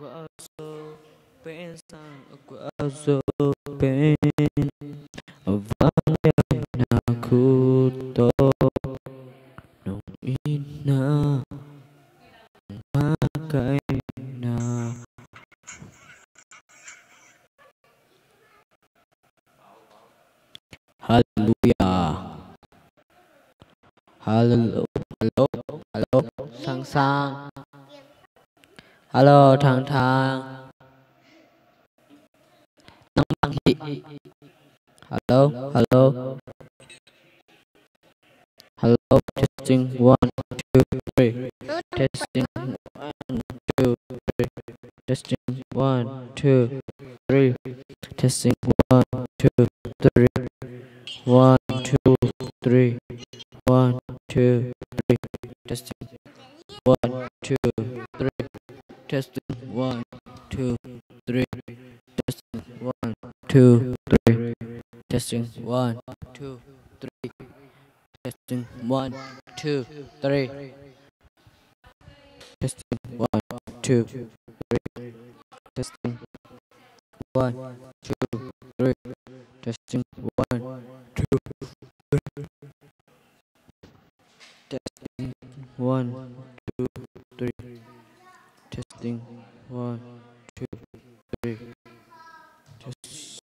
so pensang aku so pengen Vang aku to nung ina makai na Hallelujah. Hello, hello, hello, sang sang. Hello, thang thang. Nang mang hi. Hello, hello, hello. Testing one, two, three. Testing one, two, three. Testing one, two, three. Testing one, two, three. One, two, three. One, two, three. Testing one, two, three. Testing one, two, three. Testing one, two, three. Testing one, two, three. Testing one, two, three. Testing one, two, three. Testing one, two, three. Testing one, two, testing one, two, three. Testing one, two, three. Testing.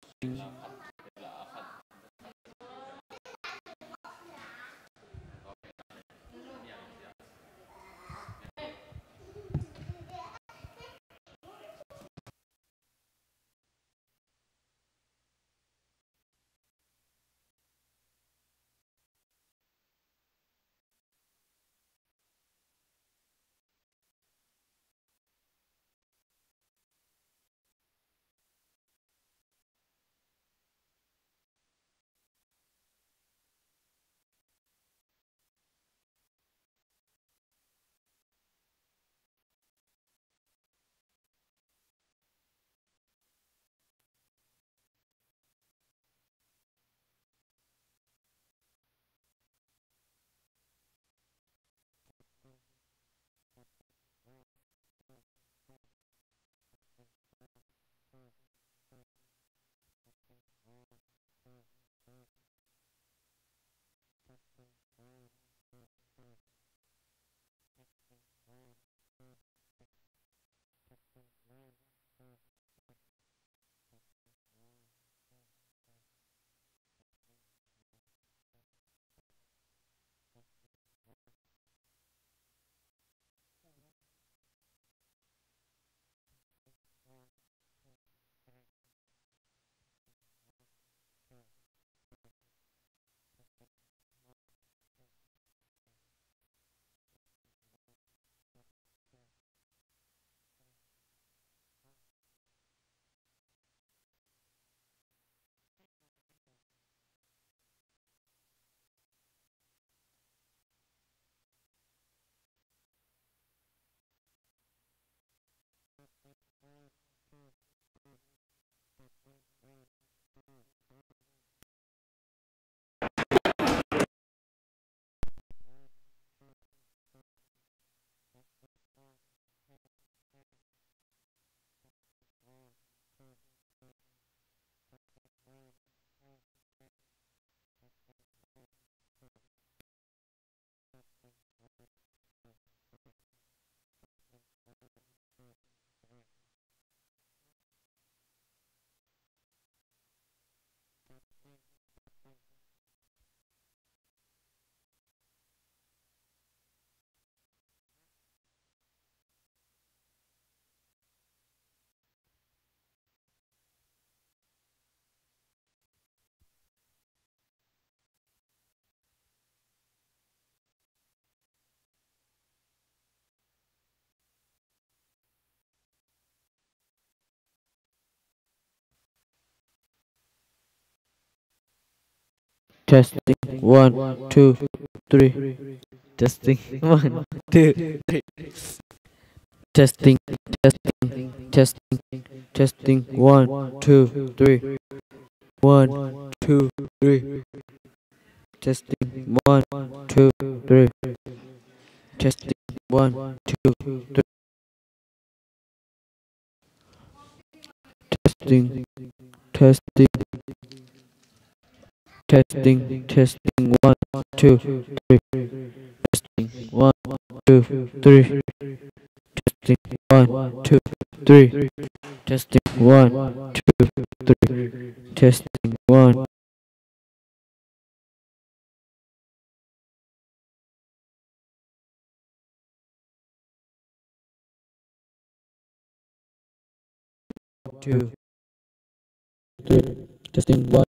Testing one, two, three. Testing one, two, three. Testing, testing, testing, testing. One, two, three. One, two, three. Testing one, two, three. Testing one, two, three. testing, testing, testing, testing, 1, 2, 3, testing, 1, 2, 3, testing, 1, 2, 3, testing, 1, 2, 3, testing, 1. Two, three, testing, 1.